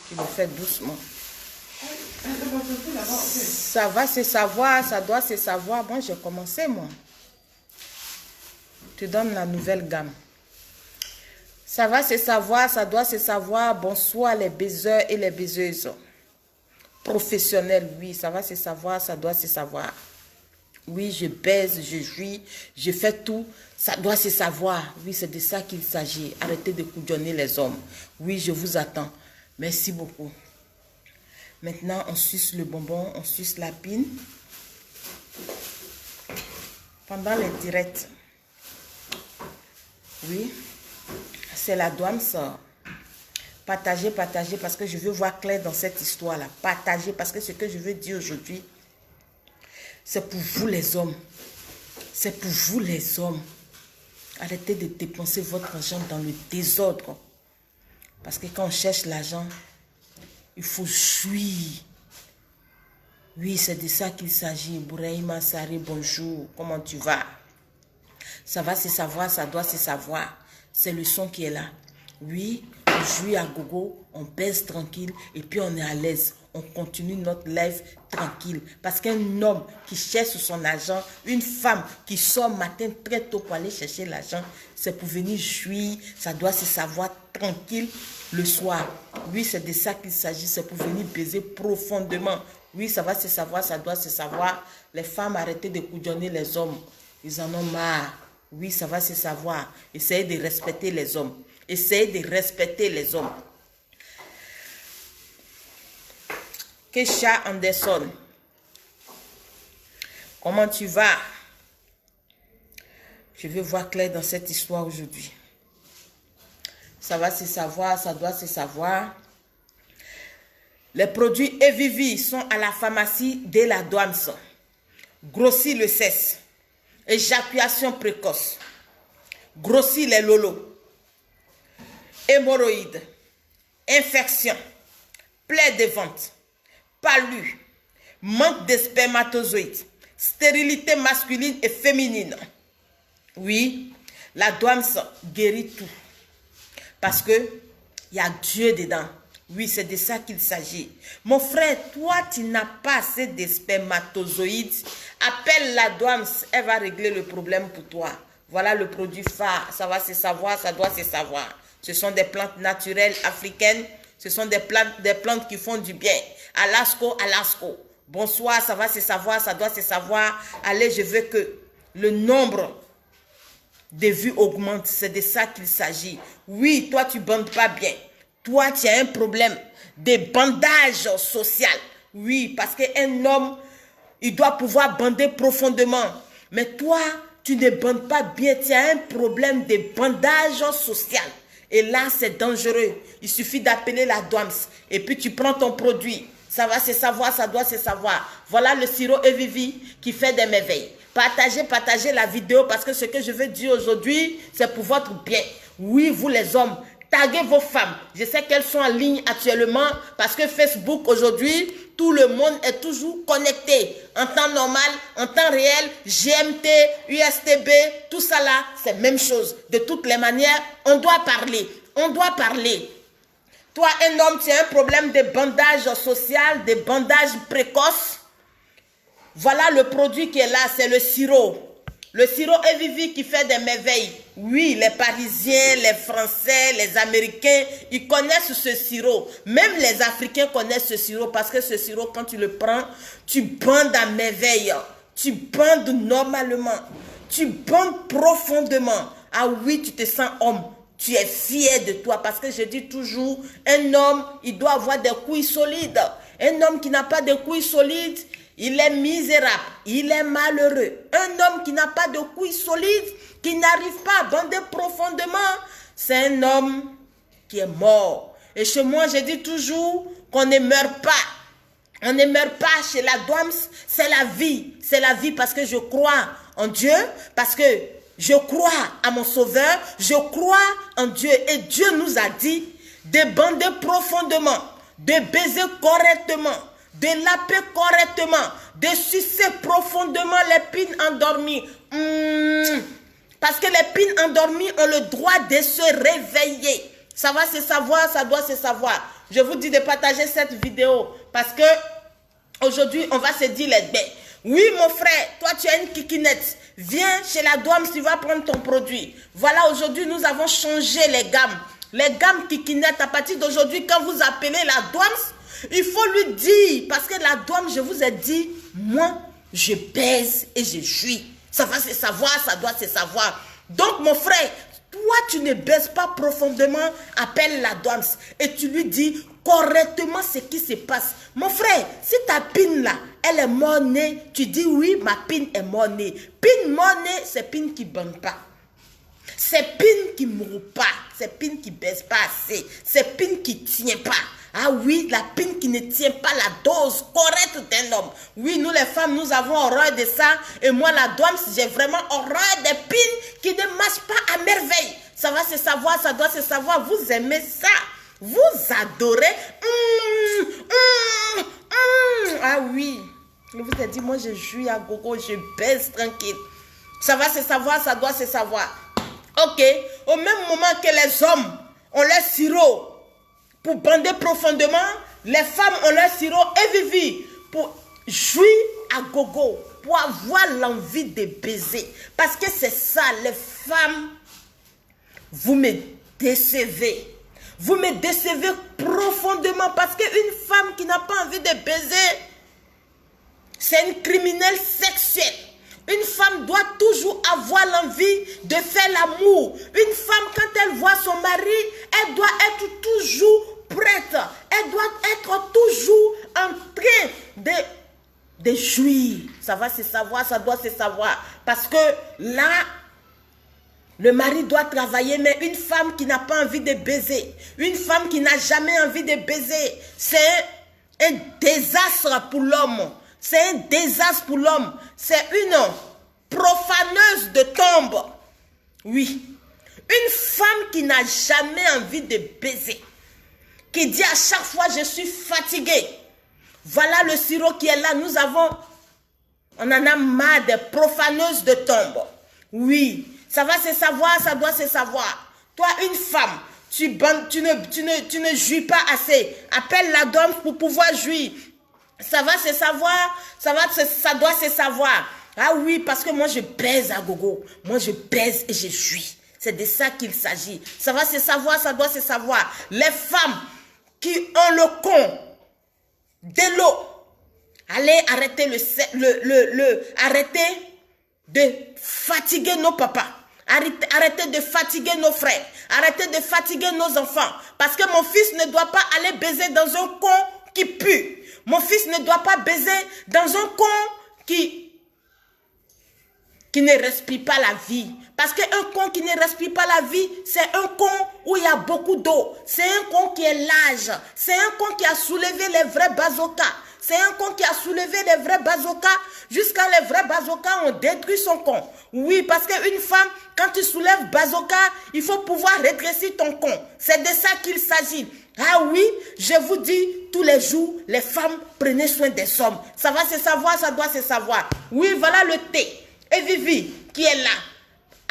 Tu le fais doucement. Ça va se savoir, ça doit se savoir. Bon, j'ai commencé, moi. Tu donnes la nouvelle gamme. Ça va se savoir, ça doit se savoir. Bonsoir les baiseurs et les baiseuses. Professionnels, oui, ça va se savoir, ça doit se savoir. Oui, je baise, je jouis, je fais tout. Ça doit se savoir. Oui, c'est de ça qu'il s'agit. Arrêtez de couillonner les hommes. Oui, je vous attends. Merci beaucoup. Maintenant, on suce le bonbon, on suce la pine. Pendant les directs. Oui. C'est la douane, ça. Partagez, partagez, parce que je veux voir clair dans cette histoire-là. Partagez, parce que ce que je veux dire aujourd'hui, c'est pour vous les hommes. C'est pour vous les hommes. Arrêtez de dépenser votre argent dans le désordre. Parce que quand on cherche l'argent, il faut jouir. Oui, c'est de ça qu'il s'agit. Bouraïma Sari, bonjour. Comment tu vas? Ça va se savoir, ça doit se savoir. C'est le son qui est là. Oui, on jouit à gogo, on baisse tranquille et puis on est à l'aise. On continue notre live tranquille. Parce qu'un homme qui cherche son argent, une femme qui sort matin très tôt pour aller chercher l'argent, c'est pour venir jouir. Ça doit se savoir tranquille le soir. Oui, c'est de ça qu'il s'agit. C'est pour venir baiser profondément. Oui, ça va se savoir, ça doit se savoir. Les femmes, arrêtez de couillonner les hommes. Ils en ont marre. Oui, ça va se savoir. Essayez de respecter les hommes. Essayez de respecter les hommes. Kesha Anderson, comment tu vas? Je veux voir clair dans cette histoire aujourd'hui. Ça va se savoir, ça doit se savoir. Les produits Evivi sont à la pharmacie de la douane. Grossit le cesse. Éjaculation précoce. Grossit les lolos. Hémorroïdes. Infection. Plaie de ventre. Palu. Manque de spermatozoïdes. Stérilité masculine et féminine. Oui, la douane guérit tout. Parce que il y a Dieu dedans. Oui, c'est de ça qu'il s'agit. Mon frère, toi, tu n'as pas assez de spermatozoïdes. Appelle la douane, elle va régler le problème pour toi. Voilà le produit phare. Ça va se savoir, ça doit se savoir. Ce sont des plantes naturelles africaines. Ce sont des plantes qui font du bien. Alasco, Alasco. Bonsoir, ça va se savoir, ça doit se savoir. Allez, je veux que le nombre de vues augmente. C'est de ça qu'il s'agit. Oui, toi, tu ne bandes pas bien. Toi, tu as un problème de bandage social. Oui, parce qu'un homme, il doit pouvoir bander profondément. Mais toi, tu ne bandes pas bien. Tu as un problème de bandage social. Et là, c'est dangereux. Il suffit d'appeler la douane. Et puis, tu prends ton produit. Ça va se savoir, ça doit se savoir. Voilà le sirop Evivi qui fait des merveilles. Partagez la vidéo parce que ce que je veux dire aujourd'hui, c'est pour votre bien. Oui, vous les hommes, taguez vos femmes. Je sais qu'elles sont en ligne actuellement parce que Facebook aujourd'hui, tout le monde est toujours connecté. En temps normal, en temps réel, GMT, USTB, tout ça là, c'est la même chose. De toutes les manières, on doit parler. On doit parler. Toi, un homme, tu as un problème de bandage social, de bandage précoce. Voilà le produit qui est là, c'est le sirop. Le sirop Evivi qui fait des merveilles. Oui, les Parisiens, les Français, les Américains, ils connaissent ce sirop. Même les Africains connaissent ce sirop parce que ce sirop, quand tu le prends, tu bandes à merveille. Tu bandes normalement. Tu bandes profondément. Ah oui, tu te sens homme. Tu es fier de toi parce que je dis toujours, un homme, il doit avoir des couilles solides. Un homme qui n'a pas de couilles solides, il est misérable, il est malheureux. Un homme qui n'a pas de couilles solides, qui n'arrive pas à bander profondément, c'est un homme qui est mort. Et chez moi, je dis toujours qu'on ne meurt pas. On ne meurt pas chez la douane, c'est la vie. C'est la vie parce que je crois en Dieu, parce que je crois à mon Sauveur, je crois en Dieu. Et Dieu nous a dit de bander profondément, de baiser correctement, de laper correctement, de sucer profondément les pines endormies. Parce que les pines endormies ont le droit de se réveiller. Ça va se savoir, ça doit se savoir. je vous dis de partager cette vidéo parce que aujourd'hui, on va se dire les baies. Oui, mon frère, toi, tu as une kikinette. Viens chez la douane, tu vas prendre ton produit. Voilà, aujourd'hui, nous avons changé les gammes. Les gammes kikinette, à partir d'aujourd'hui, quand vous appelez la douane, il faut lui dire, parce que la douane, je vous ai dit, moi, je baise et je jouis. Ça va se savoir, ça doit se savoir. Donc, mon frère, toi, tu ne baises pas profondément, appelle la douane et tu lui dis correctement ce qui se passe. Mon frère, si ta pine là, elle est mort-née, tu dis oui, ma pine est mort-née. Pine mort-née, c'est pine qui ne bande pas. C'est pine qui ne mourut pas. C'est pine qui ne baisse pas assez. C'est pine qui ne tient pas. Ah oui, la pine qui ne tient pas la dose correcte d'un homme. Oui, nous les femmes, nous avons horreur de ça. Et moi, la douane, j'ai vraiment horreur des pines qui ne marchent pas à merveille. Ça va se savoir, ça doit se savoir. Vous aimez ça. Vous adorez. Ah oui. Je vous ai dit, moi, je jouis à gogo, je baisse tranquille. Ça va se savoir, ça doit se savoir. Ok. Au même moment que les hommes ont leur sirop pour bander profondément, les femmes ont leur sirop Evivi pour jouir à gogo, pour avoir l'envie de baiser. Parce que c'est ça, les femmes, vous me décevez. Vous me décevez profondément parce qu'une femme qui n'a pas envie de baiser, c'est une criminelle sexuelle. Une femme doit toujours avoir l'envie de faire l'amour. Une femme, quand elle voit son mari, elle doit être toujours prête. Elle doit être toujours en train de jouir. Ça va se savoir, ça doit se savoir. Parce que là, le mari doit travailler, mais une femme qui n'a pas envie de baiser, une femme qui n'a jamais envie de baiser, c'est un désastre pour l'homme. C'est un désastre pour l'homme. C'est une profaneuse de tombe. Oui. Une femme qui n'a jamais envie de baiser. Qui dit à chaque fois, je suis fatiguée. Voilà le sirop qui est là. On en a marre des profaneuses de tombe. Oui. Ça va se savoir, ça doit se savoir. Toi, une femme, tu ne jouis pas assez. Appelle la dame pour pouvoir jouir. Ça va se savoir, ça doit se savoir. Ah oui, parce que moi je baise à gogo. Moi je baise et je jouis. C'est de ça qu'il s'agit. Ça va se savoir, ça doit se savoir. Les femmes qui ont le con de l'eau, allez arrêter arrêtez de fatiguer nos papas. Arrêtez de fatiguer nos frères. Arrêtez de fatiguer nos enfants. Parce que mon fils ne doit pas aller baiser dans un con qui pue. Mon fils ne doit pas baiser dans un con qui ne respire pas la vie. Parce qu'un con qui ne respire pas la vie, c'est un con où il y a beaucoup d'eau. C'est un con qui est large. C'est un con qui a soulevé les vrais bazookas. C'est un con qui a soulevé les vrais bazookas jusqu'à les vrais bazookas ont détruit son con. Oui, parce qu'une femme, quand tu soulèves bazooka, il faut pouvoir redresser ton con. C'est de ça qu'il s'agit. Ah oui, je vous dis, tous les jours, les femmes, prenez soin des hommes. Ça va se savoir, ça doit se savoir. Oui, voilà le thé. Et Vivi, qui est là.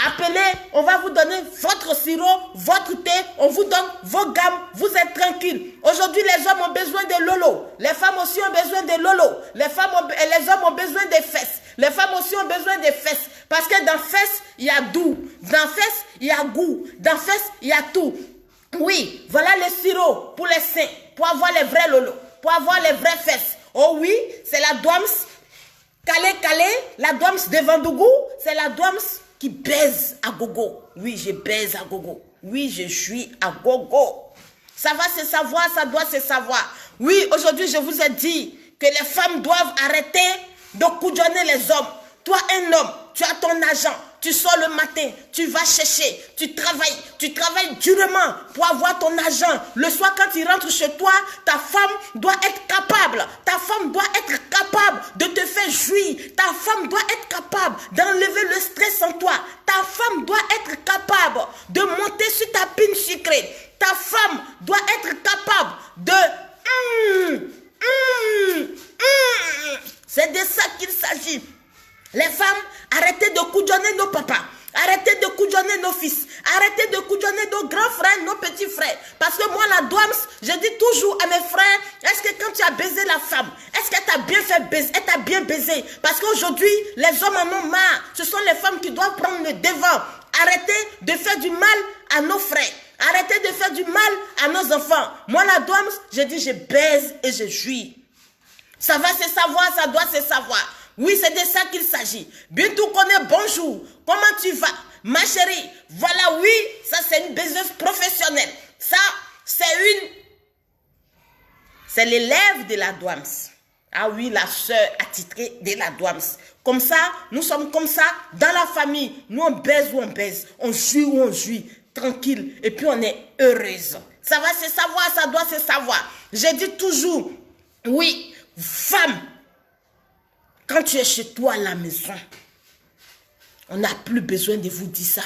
Appelez, on va vous donner votre sirop, votre thé, on vous donne vos gammes, vous êtes tranquille. Aujourd'hui, les hommes ont besoin de lolo. Les femmes aussi ont besoin de lolo. Les hommes ont besoin de fesses. Les femmes aussi ont besoin de fesses. Parce que dans fesses, il y a doux. Dans fesses, il y a goût. Dans fesses, il y a tout. Oui, voilà le sirop pour les seins, pour avoir les vrais lolos, pour avoir les vraies fesses. Oh oui, c'est la douams calé, la douams de Vendougou, c'est la douams qui baise à gogo. Oui, je baise à gogo. Oui, je suis à gogo. Ça va se savoir, ça doit se savoir. Oui, aujourd'hui, je vous ai dit que les femmes doivent arrêter de couillonner les hommes. Toi, un homme, tu as ton argent, tu sors le matin, tu vas chercher, tu travailles durement pour avoir ton argent. Le soir, quand tu rentres chez toi, ta femme doit être capable. Ta femme doit être capable de te faire jouir. Ta femme doit être capable d'enlever le stress en toi. Ta femme doit être capable de monter sur ta pine sucrée. Ta femme doit être capable de... C'est de ça qu'il s'agit. Les femmes, arrêtez de couillonner nos papas. Arrêtez de couillonner nos fils. Arrêtez de couillonner nos grands frères nos petits frères. Parce que moi, la Douams, je dis toujours à mes frères, est-ce que quand tu as baisé la femme, est-ce qu'elle t'a bien fait baiser? Elle t'a bien baisé. Parce qu'aujourd'hui, les hommes en ont marre. Ce sont les femmes qui doivent prendre le devant. Arrêtez de faire du mal à nos frères. Arrêtez de faire du mal à nos enfants. Moi, la Douams, je dis, je baise et je jouis. Ça va se savoir, ça doit se savoir. Oui, c'est de ça qu'il s'agit. Bintou connaît, bonjour. Comment tu vas? Ma chérie, voilà, oui, ça c'est une baiseuse professionnelle. Ça, c'est l'élève de la Douams. Ah oui, la sœur attitrée de la Douams. Comme ça, nous sommes comme ça dans la famille. Nous, on baise ou on baise. On jouit ou on jouit. Tranquille. Et puis, on est heureuse. Ça va se savoir, ça doit se savoir. Je dis toujours, oui, femme, quand tu es chez toi à la maison, on n'a plus besoin de vous dire ça.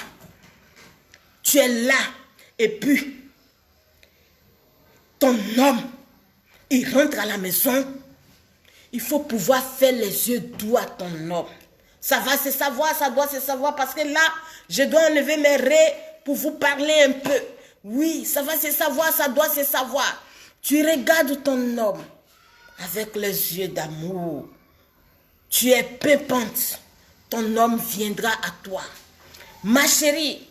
Tu es là et puis ton homme, il rentre à la maison, il faut pouvoir faire les yeux doux à ton homme. Ça va se savoir, ça doit se savoir parce que là, je dois enlever mes raies pour vous parler un peu. Oui, ça va se savoir, ça doit se savoir. Tu regardes ton homme avec les yeux d'amour. Tu es pimpante. Ton homme viendra à toi. Ma chérie,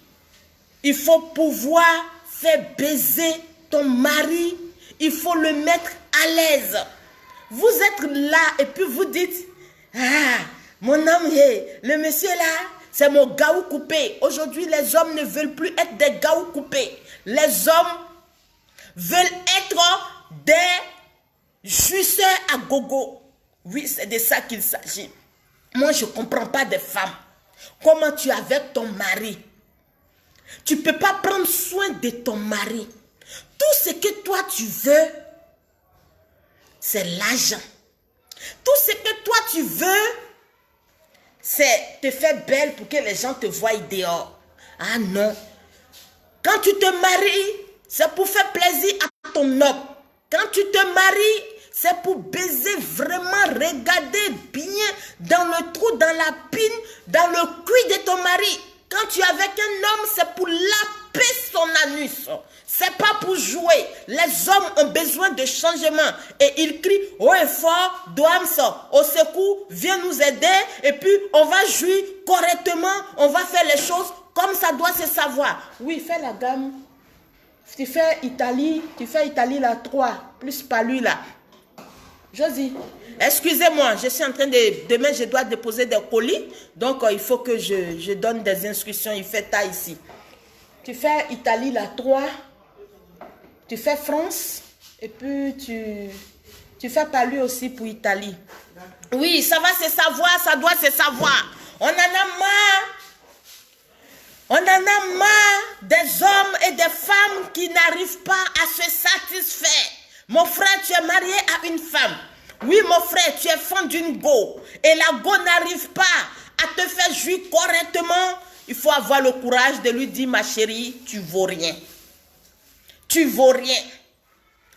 il faut pouvoir faire baiser ton mari. Il faut le mettre à l'aise. Vous êtes là et puis vous dites, ah, mon homme, le monsieur là, c'est mon gaou coupé. Aujourd'hui, les hommes ne veulent plus être des gaou coupés. Les hommes veulent être des jouisseurs à gogo. Oui, c'est de ça qu'il s'agit. Moi, je ne comprends pas des femmes. Comment tu es avec ton mari? Tu ne peux pas prendre soin de ton mari. Tout ce que toi tu veux, c'est l'argent. Tout ce que toi tu veux, c'est te faire belle pour que les gens te voient dehors. Ah non. Quand tu te maries, c'est pour faire plaisir à ton homme. Quand tu te maries, c'est pour baiser vraiment, regarder bien dans le trou, dans la pine, dans le cuir de ton mari. Quand tu es avec un homme, c'est pour laper son anus. C'est pas pour jouer. Les hommes ont besoin de changement. Et ils crient haut et fort, Douams, au secours, viens nous aider. Et puis, on va jouir correctement. On va faire les choses comme ça doit se savoir. Oui, fais la gamme. Tu fais Italie la 3, plus pas lui là. Josie, excusez-moi, je suis en train de... Demain, je dois déposer des colis. Donc, il faut que je donne des instructions. Il fait ça ici. Tu fais Italie la 3. Tu fais France. Et puis, tu fais pas lui aussi pour Italie. Oui, ça va se savoir, ça doit se savoir. On en a marre. On en a marre des hommes et des femmes qui n'arrivent pas à se satisfaire. Mon frère, tu es marié à une femme. Oui, mon frère, tu es fan d'une go. Et la go n'arrive pas à te faire jouir correctement. Il faut avoir le courage de lui dire, ma chérie, tu vaux rien. Tu vaux rien.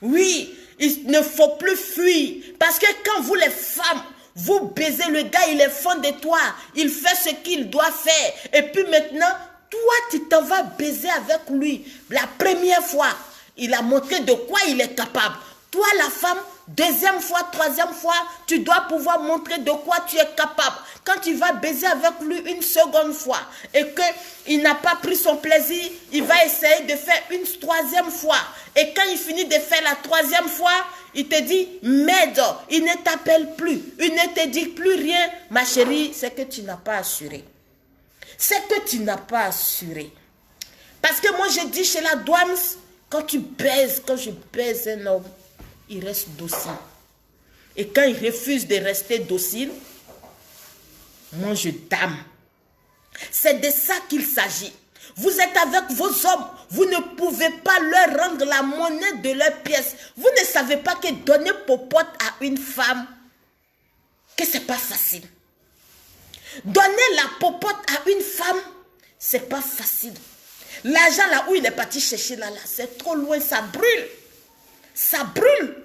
Oui, il ne faut plus fuir. Parce que quand vous, les femmes, vous baisez le gars, il est fan de toi. Il fait ce qu'il doit faire. Et puis maintenant, toi, tu t'en vas baiser avec lui. La première fois, il a montré de quoi il est capable. Toi, la femme, deuxième fois, troisième fois, tu dois pouvoir montrer de quoi tu es capable. Quand tu vas baiser avec lui une seconde fois et qu'il n'a pas pris son plaisir, il va essayer de faire une troisième fois. Et quand il finit de faire la troisième fois, il te dit, m'aide, il ne t'appelle plus, il ne te dit plus rien. Ma chérie, c'est que tu n'as pas assuré. C'est que tu n'as pas assuré. Parce que moi, je dis chez la Douams, quand je baise un homme, il reste docile. Et quand il refuse de rester docile, moi je dame. C'est de ça qu'il s'agit. Vous êtes avec vos hommes, vous ne pouvez pas leur rendre la monnaie de leurs pièces. Vous ne savez pas que donner popote à une femme, que c'est pas facile. Donner la popote à une femme, c'est pas facile. L'argent là où il est parti chercher là, c'est trop loin, ça brûle. Ça brûle.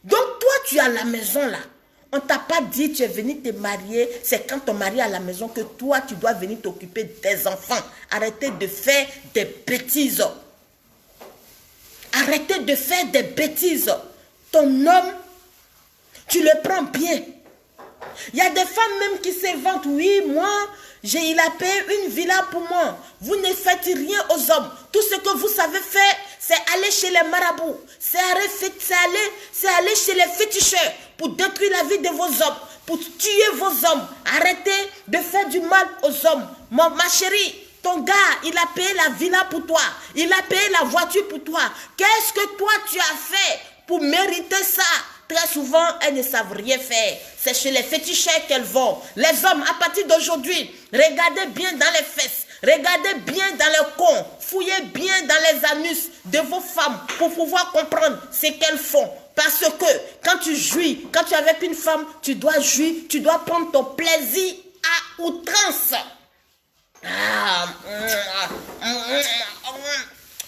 Donc toi, tu es à la maison là. On ne t'a pas dit tu es venu te marier. C'est quand ton mari est à la maison que toi, tu dois venir t'occuper des enfants. Arrêtez de faire des bêtises. Arrêtez de faire des bêtises. Ton homme, tu le prends bien. Il y a des femmes même qui se vantent. Oui, moi, il a payé une villa pour moi. Vous ne faites rien aux hommes. Tout ce que vous savez faire, c'est aller chez les marabouts. C'est aller chez les féticheurs pour détruire la vie de vos hommes, pour tuer vos hommes. Arrêtez de faire du mal aux hommes. Ma chérie, ton gars, il a payé la villa pour toi. Il a payé la voiture pour toi. Qu'est-ce que toi tu as fait pour mériter ça? Très souvent, elles ne savent rien faire. C'est chez les féticheurs qu'elles vont. Les hommes, à partir d'aujourd'hui, regardez bien dans les fesses. Regardez bien dans le con. Fouillez bien dans les anus de vos femmes pour pouvoir comprendre ce qu'elles font. Parce que quand tu jouis, quand tu es avec une femme, tu dois jouir, tu dois prendre ton plaisir à outrance.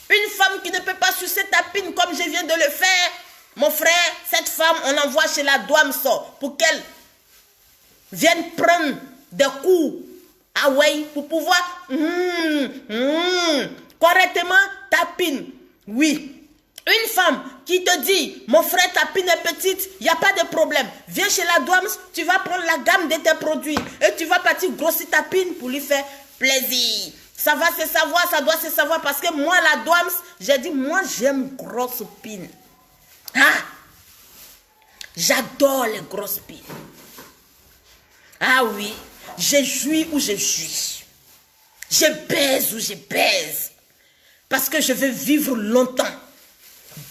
Une femme qui ne peut pas sucer ta pine comme je viens de le faire, mon frère, cette femme, on l'envoie chez la douane pour qu'elle vienne prendre des coups. Ah ouais, pour pouvoir correctement ta pine. Oui. Une femme qui te dit, mon frère, ta pine est petite, il n'y a pas de problème. Viens chez la douane, tu vas prendre la gamme de tes produits et tu vas partir grossir ta pine pour lui faire plaisir. Ça va se savoir, ça doit se savoir parce que moi, la douane, j'ai dit, moi, j'aime grosse pine. Ah, j'adore les grosses pines. Ah oui, je jouis où je jouis. Je baise où je baise. Parce que je veux vivre longtemps.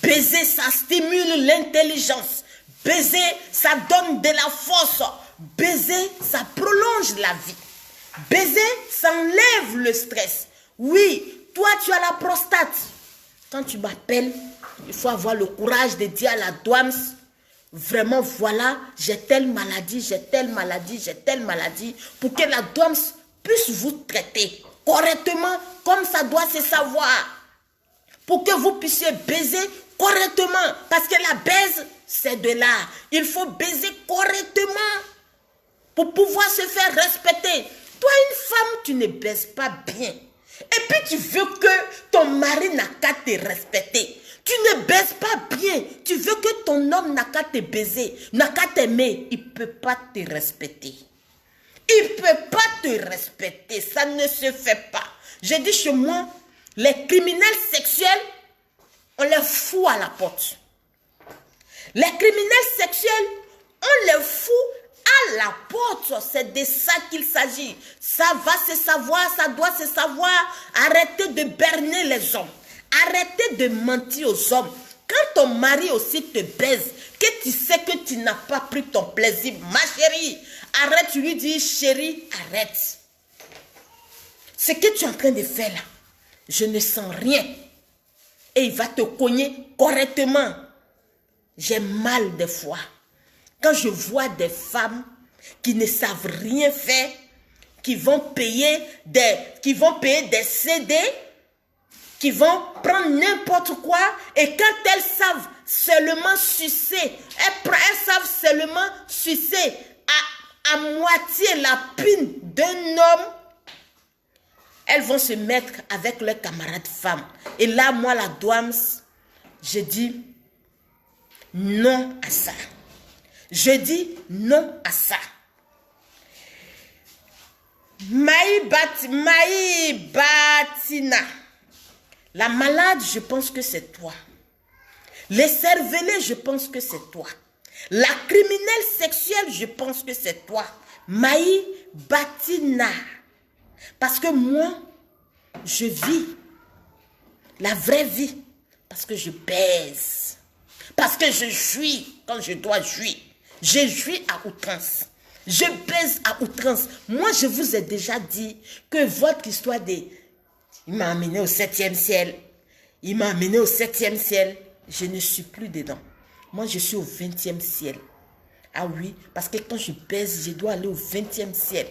Baiser, ça stimule l'intelligence. Baiser, ça donne de la force. Baiser, ça prolonge la vie. Baiser, ça enlève le stress. Oui, toi, tu as la prostate. Quand tu m'appelles, il faut avoir le courage de dire à la douane, vraiment, voilà, j'ai telle maladie, j'ai telle maladie, j'ai telle maladie, pour que la douane puisse vous traiter correctement, comme ça doit se savoir. Pour que vous puissiez baiser correctement. Parce que la baise, c'est de l'art. Il faut baiser correctement pour pouvoir se faire respecter. Toi, une femme, tu ne baises pas bien. Et puis, tu veux que ton mari n'a qu'à te respecter. Tu ne baises pas bien. Tu veux que ton homme n'a qu'à te baiser, n'a qu'à t'aimer. Il ne peut pas te respecter. Il ne peut pas te respecter. Ça ne se fait pas. J'ai dit chez moi, les criminels sexuels, on les fout à la porte. Les criminels sexuels, on les fout à la porte. C'est de ça qu'il s'agit. Ça va se savoir, ça doit se savoir. Arrêtez de berner les hommes. Arrêtez de mentir aux hommes. Quand ton mari aussi te baise, que tu sais que tu n'as pas pris ton plaisir, ma chérie, arrête, tu lui dis, chérie, arrête. Ce que tu es en train de faire là, je ne sens rien. Et il va te cogner correctement. J'ai mal des fois. Quand je vois des femmes qui ne savent rien faire, qui vont payer des CD, qui vont prendre n'importe quoi, et quand elles savent seulement sucer, elles savent seulement sucer à moitié la pine d'un homme, elles vont se mettre avec leurs camarades femmes. Et là, moi, la douane, je dis non à ça. Je dis non à ça. Maï Batina. La malade, je pense que c'est toi. Les cervelés, je pense que c'est toi. La criminelle sexuelle, je pense que c'est toi. Maï Batina. Parce que moi, je vis la vraie vie. Parce que je baise. Parce que je jouis quand je dois jouir. Je jouis à outrance. Je baise à outrance. Moi, je vous ai déjà dit que votre histoire de... Il m'a amené au 7e ciel. Il m'a amené au 7e ciel. Je ne suis plus dedans. Moi, je suis au 20e ciel. Ah oui, parce que quand je baise, je dois aller au 20e ciel.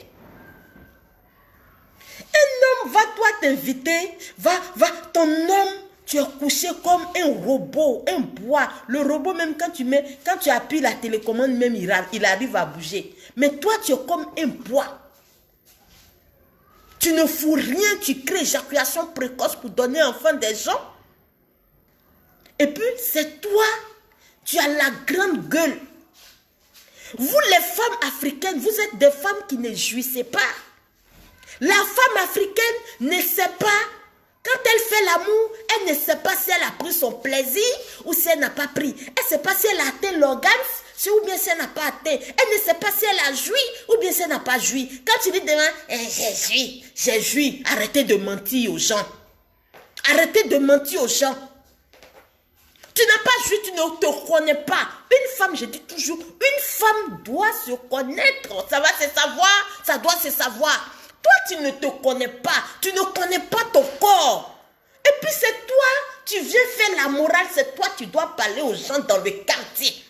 Un homme va toi t'inviter, va, ton homme, tu es couché comme un robot, un bois. Le robot même quand tu appuies la télécommande même, il arrive à bouger. Mais toi tu es comme un bois. Tu ne fous rien, tu crées éjaculation précoce pour donner enfant des gens. Et puis, c'est toi, tu as la grande gueule. Vous, les femmes africaines, vous êtes des femmes qui ne jouissez pas. La femme africaine ne sait pas, quand elle fait l'amour, elle ne sait pas si elle a pris son plaisir ou si elle n'a pas pris. Elle ne sait pas si elle a atteint l'orgasme ou bien si elle n'a pas atteint. Elle ne sait pas si elle a joui ou bien si elle n'a pas joui. Quand tu dis demain, j'ai joui, arrêtez de mentir aux gens. Arrêtez de mentir aux gens. Tu n'as pas joui, tu ne te connais pas. Une femme, je dis toujours, une femme doit se connaître. Ça va se savoir, ça doit se savoir. Toi, tu ne te connais pas. Tu ne connais pas ton corps. Et puis c'est toi, tu viens faire la morale. C'est toi, tu dois parler aux gens dans le quartier.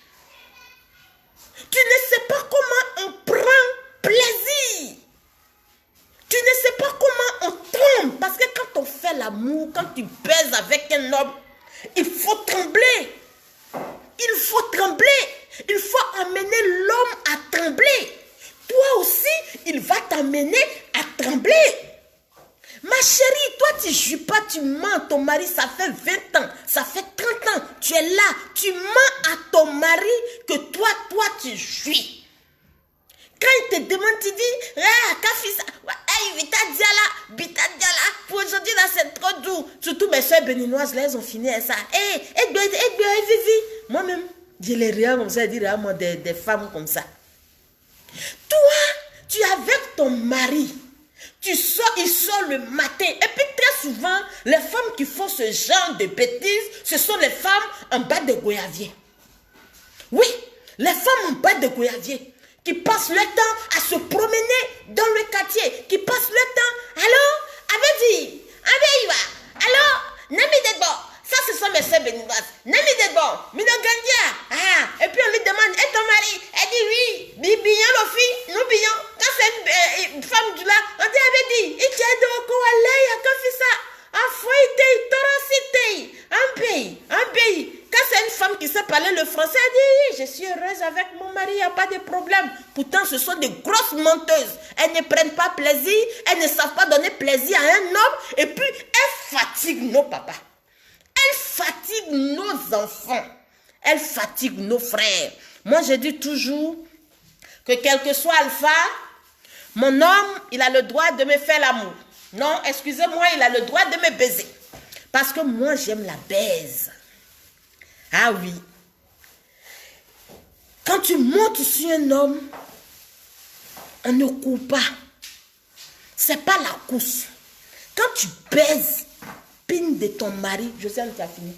Tu ne sais pas comment on prend plaisir. Tu ne sais pas comment on tombe. Parce que quand on fait l'amour, quand tu baises avec un homme, il faut trembler. Il faut trembler. Il faut amener l'homme à trembler. Toi aussi, il va t'amener à trembler. Ma chérie, toi tu ne jouis pas, tu mens. Ton mari, ça fait 20 ans, ça fait 30 ans. Tu es là, tu mens à ton mari que toi tu jouis. Quand il te demande, tu dis, Bita Diala, pour aujourd'hui là c'est trop doux. Surtout mes soeurs béninoises là, elles ont fini à ça. Vivi. Moi-même, je les regarde comme ça, je dis vraiment des femmes comme ça. Toi, tu es avec ton mari. Il sort le matin. Et puis très souvent, les femmes qui font ce genre de bêtises, ce sont les femmes en bas de goyavier. Oui, les femmes en bas de goyavier. Qui passent le temps à se promener dans le quartier. Qui passent le temps. Allô, Abedi, allô, Nami Debo. Ça, ce sont mes soeurs béninoises. Nami Debo, Minogandia. Et puis on lui demande, et ton mari? Elle dit oui. Bibiyan, le fille, nous biyan. Quand c'est une femme du là, on dit Abedi, il tient de oko, allez, il a fait ça. Un pays. Quand c'est une femme qui sait parler le français, elle dit, je suis heureuse avec mon mari, il n'y a pas de problème. Pourtant, ce sont des grosses menteuses. Elles ne prennent pas plaisir, elles ne savent pas donner plaisir à un homme. Et puis, elles fatiguent nos papas. Elles fatiguent nos enfants. Elles fatiguent nos frères. Moi, je dis toujours que quel que soit Alpha, mon homme, il a le droit de me faire l'amour. Non, excusez-moi, il a le droit de me baiser. Parce que moi, j'aime la baise. Ah oui. Quand tu montes sur un homme, on ne court pas. C'est pas la course. Quand tu baises, pine de ton mari, je sais que tu as fini.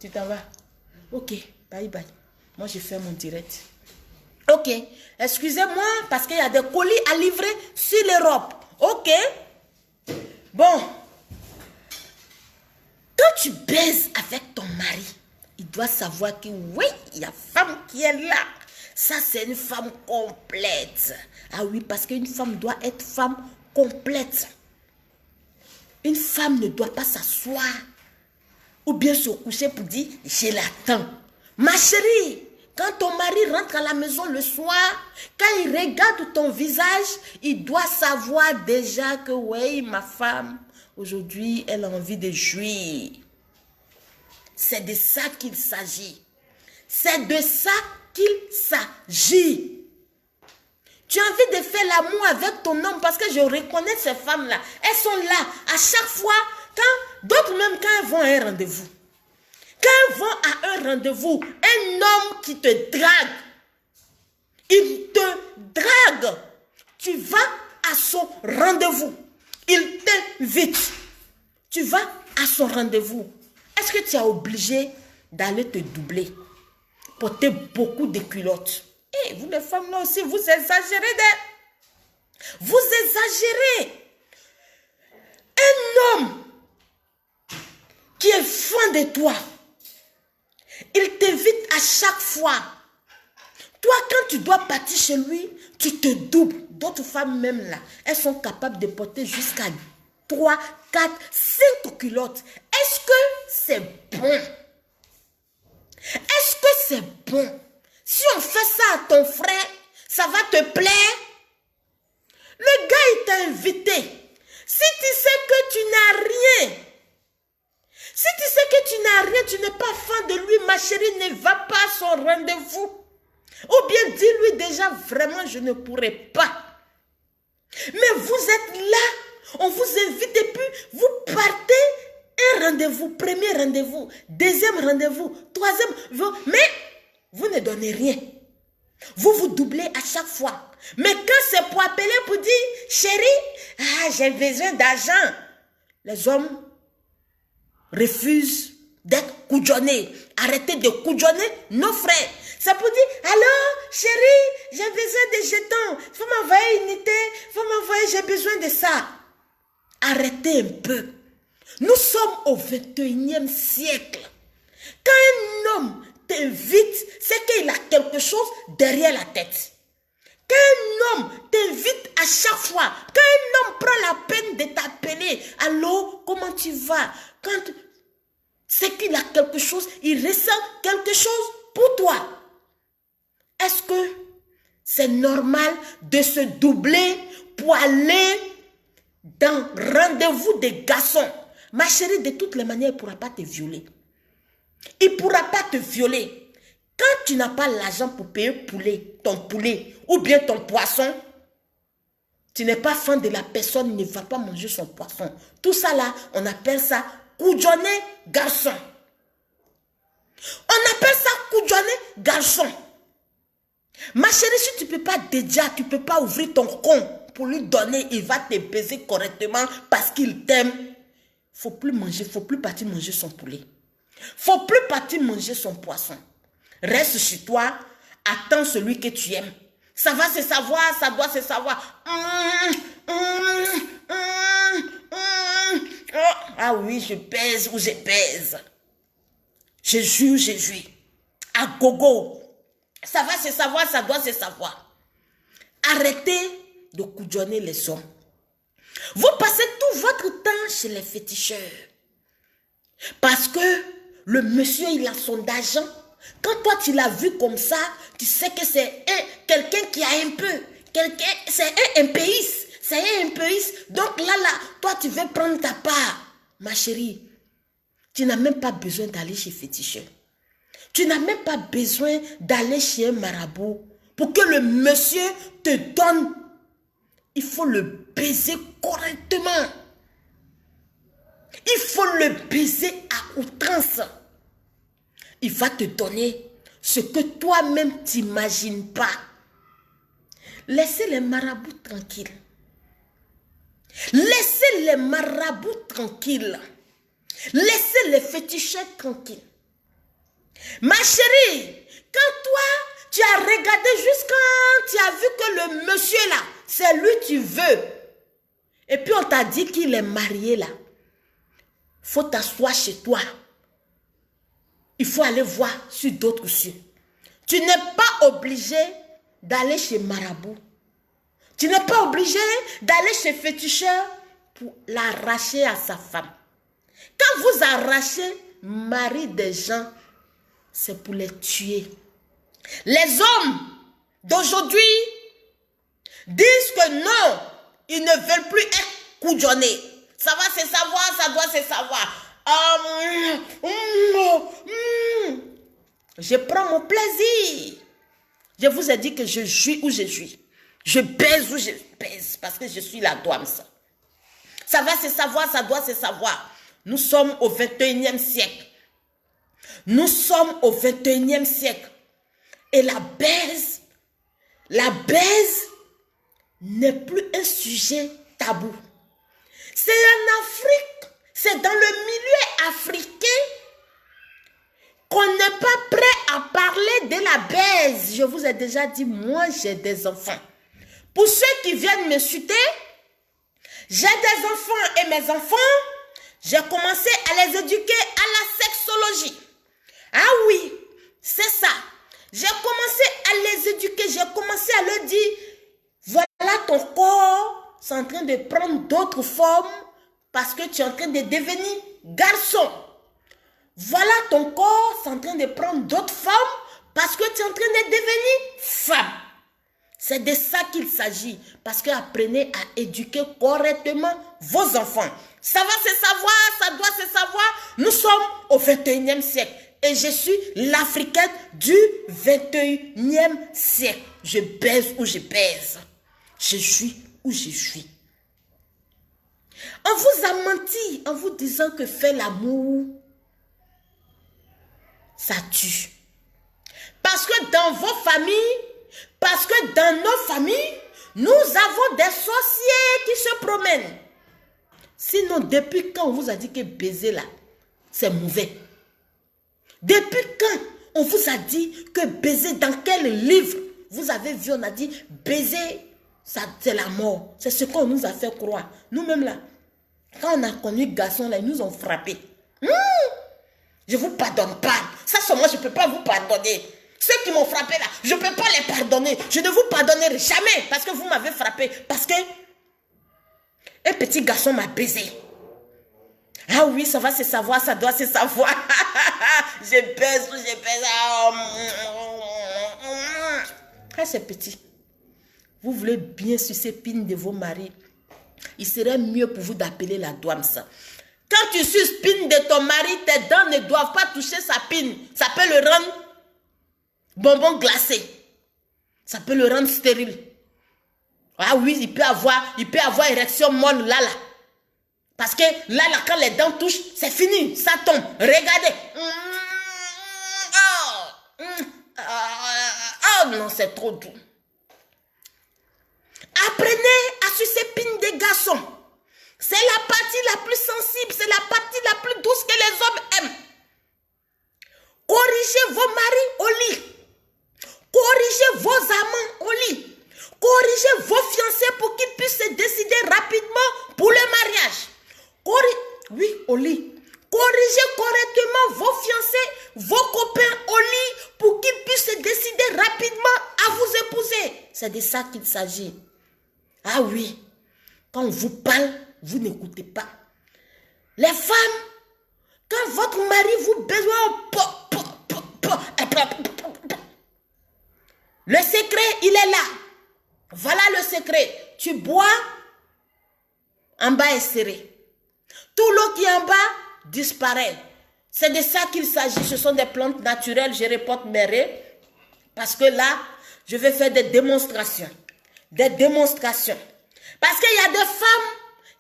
Tu t'en vas? Ok, bye bye. Moi, je fais mon direct. Ok, excusez-moi parce qu'il y a des colis à livrer sur l'Europe. Ok. Bon. Quand tu baises avec ton mari, il doit savoir que oui, il y a femme qui est là. Ça, c'est une femme complète. Ah oui, parce qu'une femme doit être femme complète. Une femme ne doit pas s'asseoir ou bien se coucher pour dire « je l'attends ». Ma chérie, quand ton mari rentre à la maison le soir, quand il regarde ton visage, il doit savoir déjà que oui, ma femme, aujourd'hui, elle a envie de jouir. C'est de ça qu'il s'agit. C'est de ça qu'il s'agit. Tu as envie de faire l'amour avec ton homme parce que je reconnais ces femmes-là. Elles sont là à chaque fois, d'autres même quand elles vont à un rendez-vous. Quand elles vont à un rendez-vous, un homme qui te drague, il te drague. Tu vas à son rendez-vous. Il t'invite. Tu vas à son rendez-vous. Est-ce que tu es obligé d'aller te doubler? Porter beaucoup de culottes. Et vous les femmes là aussi, vous exagérez. Vous exagérez. Un homme qui est fan de toi, il t'invite à chaque fois. Toi, quand tu dois partir chez lui, tu te doubles. D'autres femmes même là, elles sont capables de porter jusqu'à 3, 4, 5 culottes. Est-ce que c'est bon? Est-ce que c'est bon? Si on fait ça à ton frère, ça va te plaire? Le gars, il t'a invité. Si tu sais que tu n'as rien, Si tu sais que tu n'as rien, tu n'es pas fan de lui, ma chérie, ne va pas à son rendez-vous. Ou bien dis-lui déjà, vraiment, je ne pourrai pas. Mais vous êtes là, on vous invite et puis vous partez. Un rendez-vous, premier rendez-vous, deuxième rendez-vous, troisième, mais vous ne donnez rien. Vous vous doublez à chaque fois. Mais quand c'est pour appeler, pour dire, chérie, j'ai besoin d'argent, les hommes refusent d'être couillonnés. Arrêtez de couillonner nos frères. C'est pour dire, alors, chérie, j'ai besoin de jetons. Il faut m'envoyer une unité, il faut m'envoyer, j'ai besoin de ça. Arrêtez un peu. Nous sommes au 21e siècle. Quand un homme t'invite, c'est qu'il a quelque chose derrière la tête. Quand un homme t'invite à chaque fois, quand un homme prend la peine de t'appeler, allô, comment tu vas? C'est qu'il a quelque chose, il ressent quelque chose pour toi. Est-ce que c'est normal de se doubler pour aller dans rendez-vous des garçons? Ma chérie, de toutes les manières, il ne pourra pas te violer. Il ne pourra pas te violer. Quand tu n'as pas l'argent pour payer ton poulet ou bien ton poisson, tu n'es pas fan de la personne, il ne va pas manger son poisson. Tout ça là, on appelle ça couillonner garçon. On appelle ça couillonner garçon. Ma chérie, si tu ne peux pas déjà, tu ne peux pas ouvrir ton compte pour lui donner, il va te baiser correctement parce qu'il t'aime. Il ne faut plus manger, il ne faut plus partir manger son poulet. Il ne faut plus partir manger son poisson. Reste chez toi, attends celui que tu aimes. Ça va se savoir, ça doit se savoir. Ah oui, je pèse ou je pèse. Je jure, je jure. À gogo. Ça va se savoir, ça doit se savoir. Arrêtez de couillonner les hommes. Vous passez tout votre temps chez les féticheurs. Parce que le monsieur, il a son argent. Quand toi, tu l'as vu comme ça, tu sais que c'est quelqu'un qui a un peu. C'est un impéiste. C'est un impéiste. Donc là, toi, tu veux prendre ta part. Ma chérie, tu n'as même pas besoin d'aller chez féticheur. Tu n'as même pas besoin d'aller chez un marabout pour que le monsieur te donne. Il faut le baiser correctement. Il faut le baiser à outrance. Il va te donner ce que toi-même tu n'imagines pas. Laissez les marabouts tranquilles. Laissez les marabouts tranquilles. Laissez les féticheurs tranquilles. Ma chérie, quand toi, tu as regardé jusqu'à tu as vu que le monsieur là, c'est lui que tu veux. Et puis on t'a dit qu'il est marié là. Faut t'asseoir chez toi. Il faut aller voir sur d'autres cieux. Tu n'es pas obligé d'aller chez marabout. Tu n'es pas obligé d'aller chez féticheur pour l'arracher à sa femme. Quand vous arrachez mari des gens, c'est pour les tuer. Les hommes d'aujourd'hui disent que non, ils ne veulent plus être couillonnés. Ça va se savoir, ça doit se savoir. Je prends mon plaisir. Je vous ai dit que je jouis où je jouis. Je baise où je baise parce que je suis la douane. Ça va se savoir, ça doit se savoir. Nous sommes au 21e siècle. Nous sommes au 21e siècle. Et la baise n'est plus un sujet tabou. C'est en Afrique, c'est dans le milieu africain qu'on n'est pas prêt à parler de la baise. Je vous ai déjà dit, moi j'ai des enfants. Pour ceux qui viennent me chuter, j'ai des enfants et mes enfants, j'ai commencé à les éduquer à la sexologie. Ah oui, c'est ça. J'ai commencé à les éduquer, j'ai commencé à leur dire, voilà ton corps, c'est en train de prendre d'autres formes parce que tu es en train de devenir garçon. Voilà ton corps, c'est en train de prendre d'autres formes parce que tu es en train de devenir femme. C'est de ça qu'il s'agit parce que apprenez à éduquer correctement vos enfants. Ça va se savoir, ça doit se savoir. Nous sommes au 21e siècle. Et je suis l'Africaine du 21e siècle. Je baise où je baise. Je suis où je suis. On vous a menti en vous disant que faire l'amour, ça tue. Parce que dans vos familles, parce que dans nos familles, nous avons des sorciers qui se promènent. Sinon, depuis quand on vous a dit que baiser là, c'est mauvais? Depuis quand on vous a dit que baiser, dans quel livre vous avez vu, on a dit baiser, c'est la mort. C'est ce qu'on nous a fait croire. Nous-mêmes là, quand on a connu garçon là, ils nous ont frappés. Je ne vous pardonne pas. Ça, moi, je ne peux pas vous pardonner. Ceux qui m'ont frappé là, je ne peux pas les pardonner. Je ne vous pardonnerai jamais parce que vous m'avez frappé. Parce que un petit garçon m'a baisé. Ah oui, ça va se savoir, ça doit se savoir. Je baise ou je baise. Quand c'est petit, vous voulez bien sucer pine de vos maris. Il serait mieux pour vous d'appeler la douane ça. Quand tu suces pine de ton mari, tes dents ne doivent pas toucher sa pine. Ça peut le rendre bonbon glacé. Ça peut le rendre stérile. Ah oui, il peut avoir érection molle là. Parce que là, quand les dents touchent, c'est fini. Ça tombe. Regardez. Oh non, c'est trop doux. Apprenez à sucer pine des garçons. C'est la partie la plus sensible. C'est la partie la plus douce que les hommes aiment. Corrigez vos maris au lit. Corrigez vos amants au lit. Corrigez vos fiancés pour qu'ils puissent se décider rapidement pour le mariage. Oui, au lit. Corrigez correctement vos fiancés, vos copains au lit pour qu'ils puissent se décider rapidement à vous épouser. C'est de ça qu'il s'agit. Ah oui, quand on vous parle, vous n'écoutez pas. Les femmes, quand votre mari vous besoin, le secret, il est là. Voilà le secret. Tu bois, en bas est serré. Tout l'eau qui est en bas disparaît. C'est de ça qu'il s'agit. Ce sont des plantes naturelles. Je reporte mes rêves. Parce que là, je vais faire des démonstrations. Des démonstrations. Parce qu'il y a des femmes,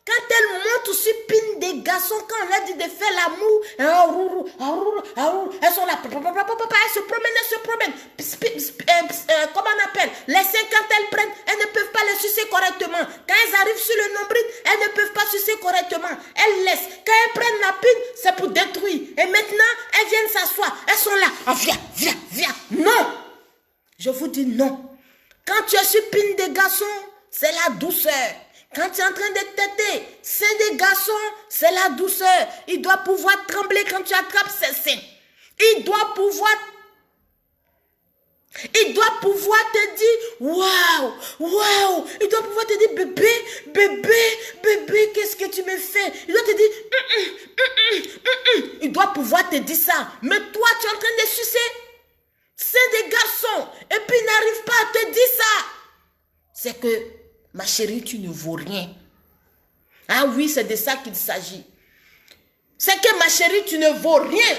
quand elles montent sur pine des garçons, quand on leur dit de faire l'amour, elles sont là, elles se promènent. Comment on appelle? Les seins, quand elles prennent, elles ne peuvent pas les sucer correctement. Quand elles arrivent sur le nombril, elles ne peuvent pas sucer correctement. Elles laissent. Quand elles prennent la pine, c'est pour détruire. Et maintenant, elles viennent s'asseoir. Elles sont là. Ah, viens. Non. Je vous dis non. Quand tu es sur pine des garçons, c'est la douceur. Quand tu es en train de téter, c'est des garçons, c'est la douceur. Il doit pouvoir trembler quand tu attrapes ses seins. Il doit pouvoir te dire, waouh. Il doit pouvoir te dire, bébé, qu'est-ce que tu me fais? Il doit te dire, Il doit pouvoir te dire ça. Mais toi, tu es en train de sucer. C'est des garçons. Et puis, il n'arrive pas à te dire ça. C'est que, ma chérie, tu ne vaux rien. Ah oui, c'est de ça qu'il s'agit. C'est que, ma chérie, tu ne vaux rien.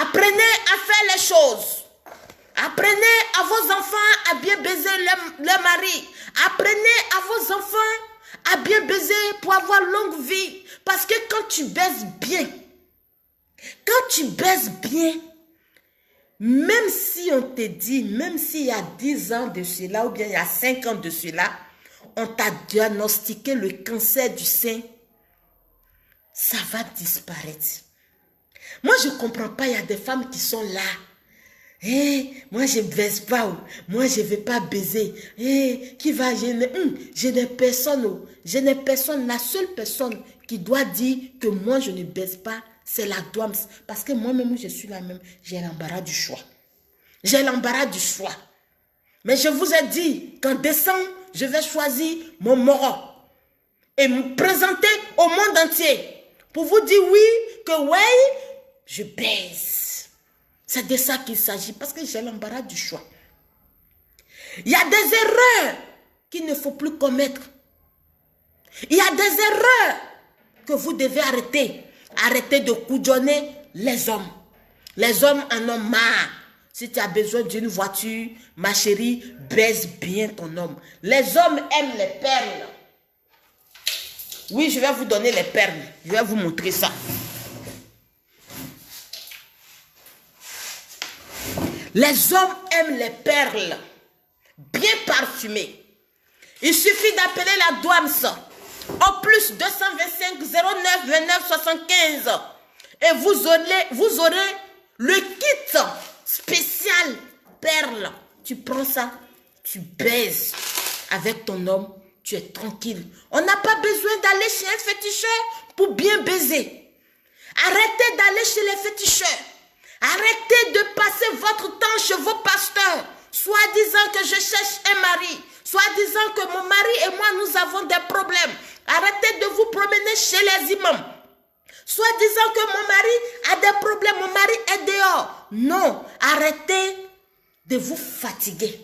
Apprenez à faire les choses. Apprenez à vos enfants à bien baiser leur mari. Apprenez à vos enfants à bien baiser pour avoir longue vie. Parce que quand tu baises bien, même si on te dit, même s'il y a 10 ans de cela ou bien il y a 5 ans de cela, on t'a diagnostiqué le cancer du sein, ça va disparaître. Moi, je ne comprends pas, il y a des femmes qui sont là. Moi, je ne baise pas. Moi, je ne vais pas baiser. Qui va je n'ai personne. Je n'ai personne. La seule personne qui doit dire que moi, je ne baise pas, c'est la douane. Parce que moi-même, je suis la même. J'ai l'embarras du choix. Mais je vous ai dit qu'en décembre, je vais choisir mon moro et me présenter au monde entier pour vous dire je baise. C'est de ça qu'il s'agit parce que j'ai l'embarras du choix. Il y a des erreurs qu'il ne faut plus commettre. Il y a des erreurs que vous devez arrêter. Arrêtez de couillonner les hommes. Les hommes en ont marre. Si tu as besoin d'une voiture, ma chérie, baise bien ton homme. Les hommes aiment les perles. Oui, je vais vous donner les perles. Je vais vous montrer ça. Les hommes aiment les perles bien parfumées. Il suffit d'appeler la douane au plus 225 09 29 75 et vous aurez le kit spécial perles. Tu prends ça, tu baises avec ton homme, tu es tranquille. On n'a pas besoin d'aller chez un féticheur pour bien baiser. Arrêtez d'aller chez les féticheurs. Arrêtez de passer votre temps chez vos pasteurs, soit disant que je cherche un mari, soit disant que mon mari et moi nous avons des problèmes. Arrêtez de vous promener chez les imams, soit disant que mon mari a des problèmes, mon mari est dehors. Non, arrêtez de vous fatiguer.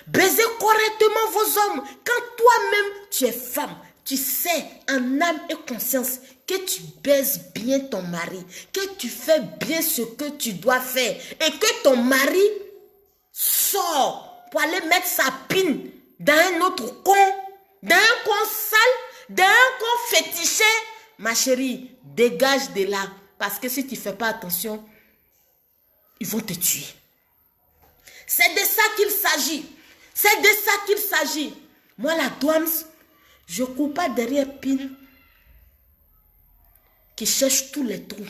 Baisez correctement vos hommes. Quand toi-même tu es femme, tu sais en âme et conscience que tu baises bien ton mari, que tu fais bien ce que tu dois faire et que ton mari sort pour aller mettre sa pine dans un autre coin, dans un coin sale, dans un coin fétiché. Ma chérie, dégage de là parce que si tu ne fais pas attention, ils vont te tuer. C'est de ça qu'il s'agit. C'est de ça qu'il s'agit. Moi, la douane, je ne cours pas derrière pile qui cherche tous les trous.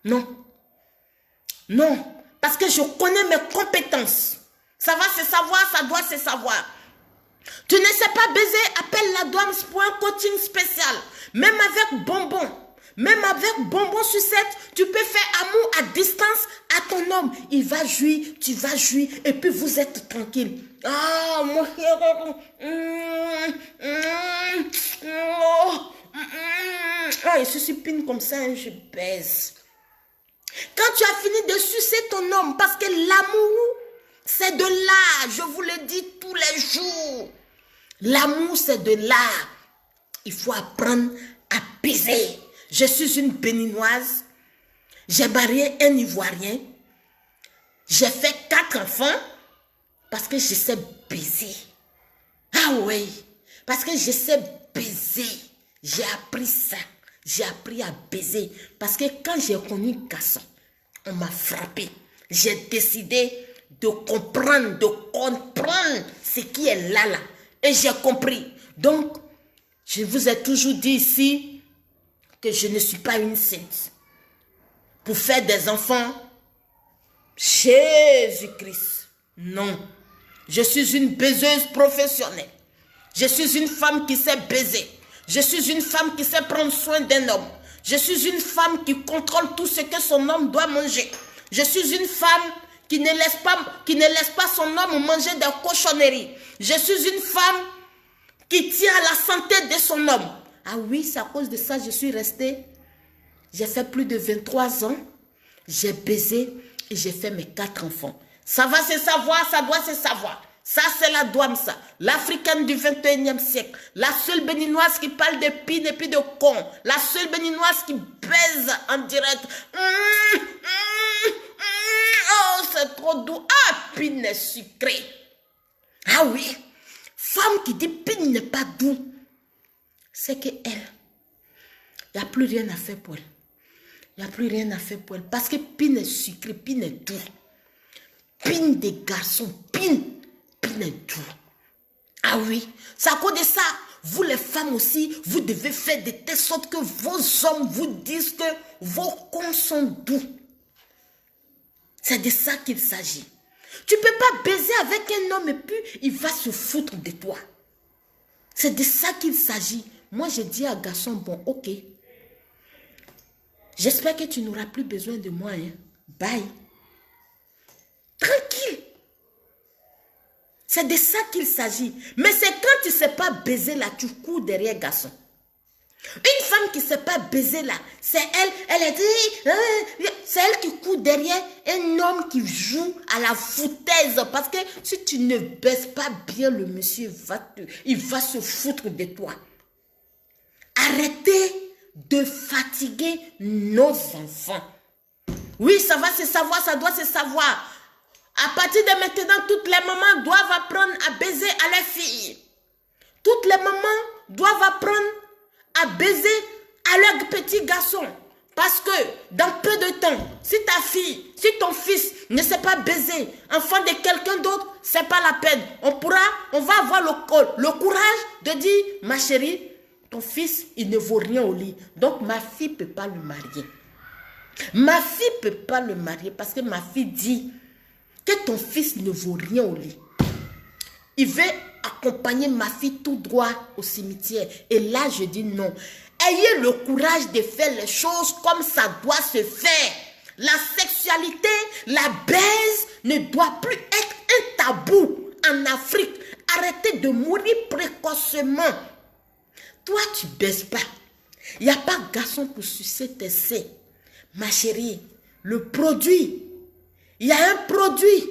Non. Non. Parce que je connais mes compétences. Ça va se savoir, ça doit se savoir. Tu ne sais pas baiser, appelle la douane pour un coaching spécial. Même avec bonbon. Même avec bonbon sucette, tu peux faire amour à distance à ton homme. Il va jouir, tu vas jouir et puis vous êtes tranquille. Ah, mon ah, il se supine comme ça, je baise. Quand tu as fini de sucer ton homme, parce que l'amour, c'est de là, je vous le dis tous les jours. L'amour, c'est de là. Il faut apprendre à baiser. Je suis une Béninoise. J'ai marié un Ivoirien. J'ai fait 4 enfants parce que je sais baiser. Ah oui, parce que je sais baiser. J'ai appris ça. J'ai appris à baiser. Parce que quand j'ai connu garçon, on m'a frappé. J'ai décidé de comprendre ce qui est là. Et j'ai compris. Donc, je vous ai toujours dit ici que je ne suis pas une sainte. Pour faire des enfants, Jésus-Christ. Non. Je suis une baiseuse professionnelle. Je suis une femme qui sait baiser. Je suis une femme qui sait prendre soin d'un homme. Je suis une femme qui contrôle tout ce que son homme doit manger. Je suis une femme qui ne laisse pas son homme manger des cochonneries. Je suis une femme qui tient à la santé de son homme. Ah oui, c'est à cause de ça que je suis restée. J'ai fait plus de 23 ans. J'ai baisé et j'ai fait mes 4 enfants. Ça va se savoir, ça doit se savoir. Ça, c'est la douane, ça. L'Africaine du 21e siècle. La seule béninoise qui parle de pine et puis de con. La seule béninoise qui baise en direct. Oh, c'est trop doux. Ah, pine est sucré. Ah oui. Femme qui dit pine n'est pas doux. C'est qu'elle, il n'y a plus rien à faire pour elle. Il n'y a plus rien à faire pour elle. Parce que pine est sucré, pine est doux. Pine des garçons, pine est doux. Ah oui, c'est à cause de ça. Vous les femmes aussi, vous devez faire de telle sorte que vos hommes vous disent que vos cons sont doux. C'est de ça qu'il s'agit. Tu ne peux pas baiser avec un homme et puis il va se foutre de toi. C'est de ça qu'il s'agit. Moi, je dis à garçon, bon, ok. J'espère que tu n'auras plus besoin de moi. Hein. Bye. Tranquille. C'est de ça qu'il s'agit. Mais c'est quand tu ne sais pas baiser là, tu cours derrière garçon. Une femme qui ne sait pas baiser là, c'est elle a dit, c'est elle qui court derrière un homme qui joue à la foutaise. Parce que si tu ne baises pas bien le monsieur, il va se foutre de toi. Arrêtez de fatiguer nos enfants. Oui, ça va se savoir, ça doit se savoir. À partir de maintenant, toutes les mamans doivent apprendre à baiser à leurs filles. Toutes les mamans doivent apprendre à baiser à leurs petits garçons. Parce que dans peu de temps, si ta fille, si ton fils ne sait pas baiser, enfant de quelqu'un d'autre, c'est pas la peine. On va avoir le courage de dire, ma chérie, ton fils, il ne vaut rien au lit. Donc ma fille ne peut pas le marier. Ma fille ne peut pas le marier parce que ma fille dit que ton fils ne vaut rien au lit. Il veut accompagner ma fille tout droit au cimetière. Et là, je dis non. Ayez le courage de faire les choses comme ça doit se faire. La sexualité, la baise ne doit plus être un tabou en Afrique. Arrêtez de mourir précocement. Toi, tu ne baises pas. Il n'y a pas de garçon pour sucer tes seins. Ma chérie, le produit, il y a un produit.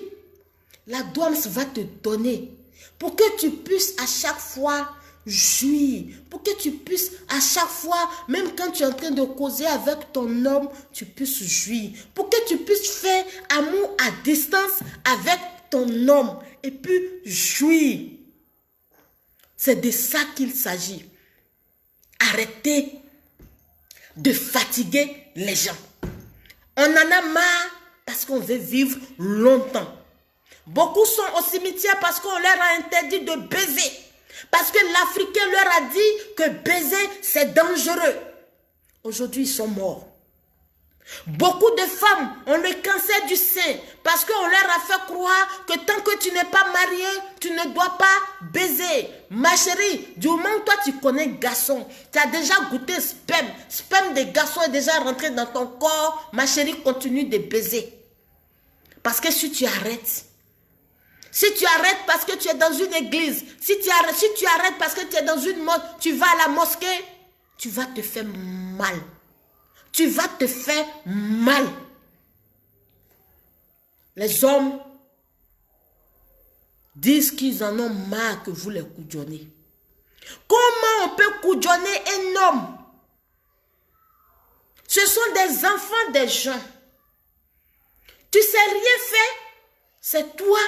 La douane va te donner pour que tu puisses à chaque fois jouir. Pour que tu puisses à chaque fois, même quand tu es en train de causer avec ton homme, tu puisses jouir. Pour que tu puisses faire amour à distance avec ton homme et puis jouir. C'est de ça qu'il s'agit. Arrêtez de fatiguer les gens. On en a marre parce qu'on veut vivre longtemps. Beaucoup sont au cimetière parce qu'on leur a interdit de baiser. Parce que l'Africain leur a dit que baiser, c'est dangereux. Aujourd'hui, ils sont morts. Beaucoup de femmes ont le cancer du sein parce qu'on leur a fait croire que tant que tu n'es pas marié, tu ne dois pas baiser. Ma chérie, du moment où toi tu connais garçon, tu as déjà goûté sperme. Sperme des garçons est déjà rentré dans ton corps. Ma chérie, continue de baiser. Parce que si tu arrêtes parce que tu es dans une église, si tu arrêtes parce que tu es dans une mosquée, tu vas à la mosquée, tu vas te faire mal. Tu vas te faire mal. Les hommes disent qu'ils en ont marre que vous les coudionnez. Comment on peut coudionnner un homme? Ce sont des enfants des gens. Tu sais rien faire, c'est toi.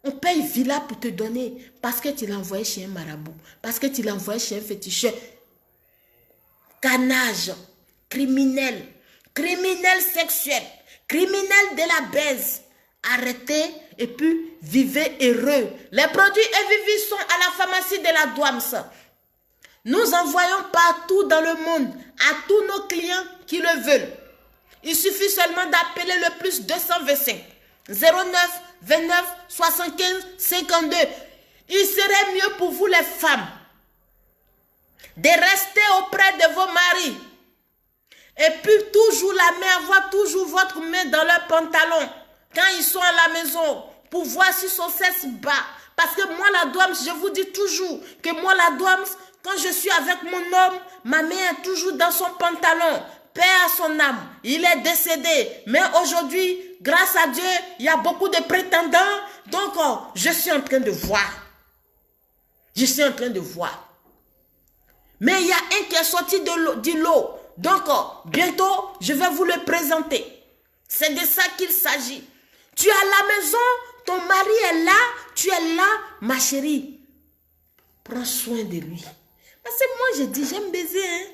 On paye villa pour te donner parce que tu l'as envoyé chez un marabout, parce que tu l'as envoyé chez un féticheur. Canage, criminel, criminel sexuel, criminel de la baise. Arrêtez et puis vivez heureux. Les produits Evivi sont à la pharmacie de la Douams. Nous envoyons partout dans le monde à tous nos clients qui le veulent. Il suffit seulement d'appeler le plus 225 09 29 75 52. Il serait mieux pour vous les femmes de rester auprès de vos maris et puis toujours la main, avoir toujours votre main dans leur pantalon quand ils sont à la maison pour voir si son sexe bat. Parce que moi la Douams, je vous dis toujours que moi la Douams, quand je suis avec mon homme, ma main est toujours dans son pantalon. Paix à son âme, il est décédé. Mais aujourd'hui, grâce à Dieu, il y a beaucoup de prétendants. Donc, je suis en train de voir. Je suis en train de voir. Mais il y a un qui est sorti du lot. Donc, bientôt, je vais vous le présenter. C'est de ça qu'il s'agit. Tu es à la maison, ton mari est là, tu es là, ma chérie. Prends soin de lui. Parce que moi, je dis, j'aime baiser. Hein?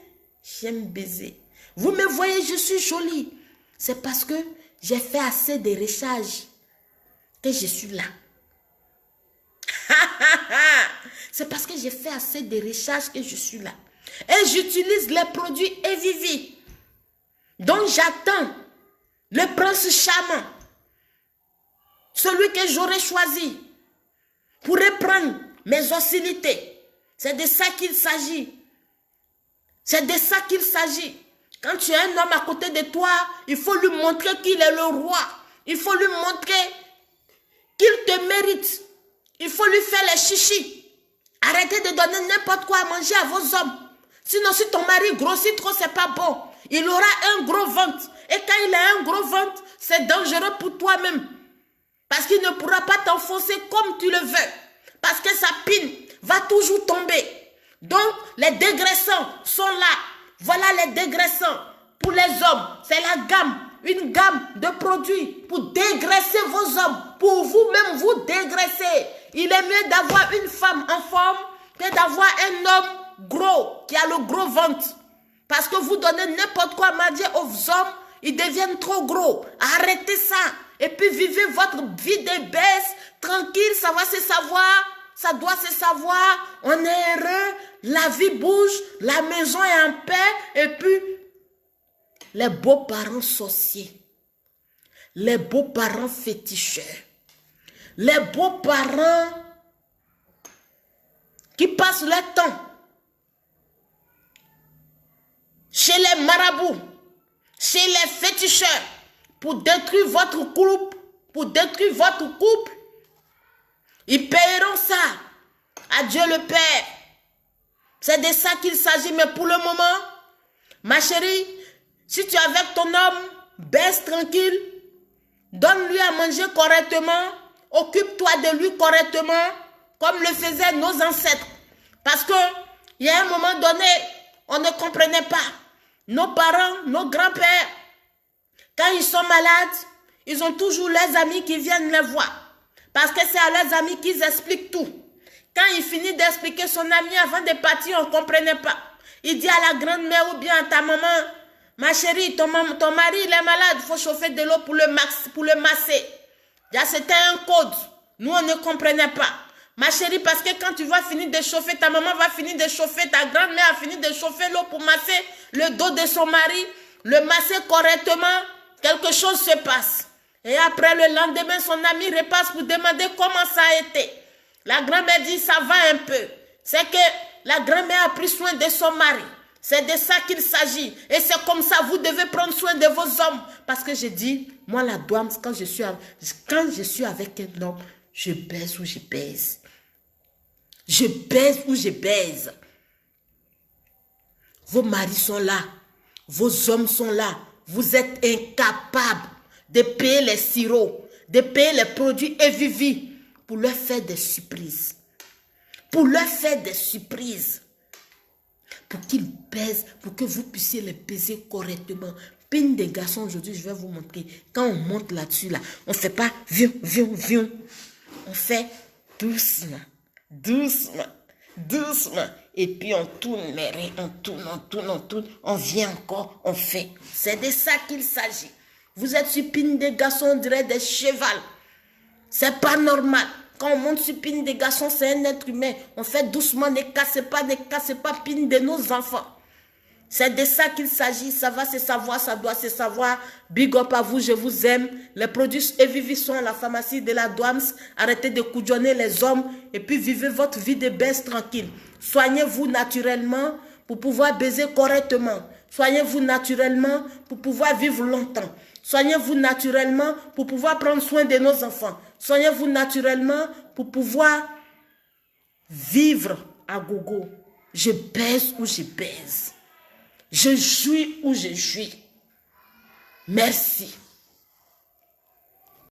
J'aime baiser. Vous me voyez, je suis jolie. C'est parce que j'ai fait assez de recherches que je suis là. C'est parce que j'ai fait assez de recherches que je suis là. Et j'utilise les produits Evivi. Donc j'attends le prince charmant. Celui que j'aurais choisi pour reprendre mes hostilités. C'est de ça qu'il s'agit. C'est de ça qu'il s'agit. Quand tu as un homme à côté de toi, il faut lui montrer qu'il est le roi. Il faut lui montrer qu'il te mérite. Il faut lui faire les chichis. Arrêtez de donner n'importe quoi à manger à vos hommes. Sinon, si ton mari grossit trop, c'est pas bon. Il aura un gros ventre. Et quand il a un gros ventre, c'est dangereux pour toi-même. Parce qu'il ne pourra pas t'enfoncer comme tu le veux. Parce que sa pine va toujours tomber. Donc, les dégraissants sont là. Voilà les dégraissants. Pour les hommes, c'est la gamme, une gamme de produits pour dégraisser vos hommes, pour vous-même vous dégraisser. Il est mieux d'avoir une femme en forme que d'avoir un homme gros, qui a le gros ventre. Parce que vous donnez n'importe quoi à manger aux hommes, ils deviennent trop gros. Arrêtez ça. Et puis vivez votre vie de baisse, tranquille, ça va se savoir. Ça doit se savoir. On est heureux, la vie bouge, la maison est en paix. Et puis, les beaux-parents sorciers, les beaux-parents féticheurs, les beaux-parents qui passent leur temps chez les marabouts, chez les féticheurs, pour détruire votre couple, ils paieront ça à Dieu le Père. C'est de ça qu'il s'agit, mais pour le moment, ma chérie, si tu es avec ton homme, baisse tranquille, donne-lui à manger correctement, occupe-toi de lui correctement, comme le faisaient nos ancêtres. Parce que, il y a un moment donné, on ne comprenait pas. Nos parents, nos grands-pères, quand ils sont malades, ils ont toujours leurs amis qui viennent les voir. Parce que c'est à leurs amis qu'ils expliquent tout. Quand il finit d'expliquer son ami avant de partir, on ne comprenait pas. Il dit à la grand-mère ou bien à ta maman, ma chérie, ton mari il est malade, il faut chauffer de l'eau pour le masser. C'était un code. Nous, on ne comprenait pas. Ma chérie, parce que quand tu vas finir de chauffer, ta maman va finir de chauffer, ta grand-mère a fini de chauffer l'eau pour masser le dos de son mari, le masser correctement, quelque chose se passe. Et après, le lendemain, son ami repasse pour demander comment ça a été. La grand-mère dit, ça va un peu. C'est que la grand-mère a pris soin de son mari. C'est de ça qu'il s'agit. Et c'est comme ça, vous devez prendre soin de vos hommes. Parce que je dis, moi, la douane, quand je suis avec un homme, je baise ou je baise. Je baise ou je baise. Vos maris sont là. Vos hommes sont là. Vous êtes incapables de payer les sirops, de payer les produits Evivi pour leur faire des surprises. Pour leur faire des surprises. Pour qu'ils baisent, pour que vous puissiez les baiser correctement. Pine des garçons, aujourd'hui, je vais vous montrer. Quand on monte là-dessus, là, on ne fait pas vieux. On fait doucement, doucement, doucement. Et puis on tourne les reins, on tourne. On vient encore, on fait. C'est de ça qu'il s'agit. Vous êtes sur pine des garçons, on dirait des chevals. C'est pas normal. Quand on monte sur pine des garçons, c'est un être humain. On fait doucement, ne cassez pas pine de nos enfants. C'est de ça qu'il s'agit. Ça va se savoir, ça doit se savoir. Big up à vous, je vous aime. Les produits Evivi sont à la pharmacie de la douane. Arrêtez de couillonner les hommes et puis vivez votre vie de baisse tranquille. Soignez-vous naturellement pour pouvoir baiser correctement. Soignez-vous naturellement pour pouvoir vivre longtemps. Soignez-vous naturellement pour pouvoir prendre soin de nos enfants. Soignez-vous naturellement pour pouvoir vivre à gogo. Je baise ou je baise. Je jouis ou je jouis. Merci.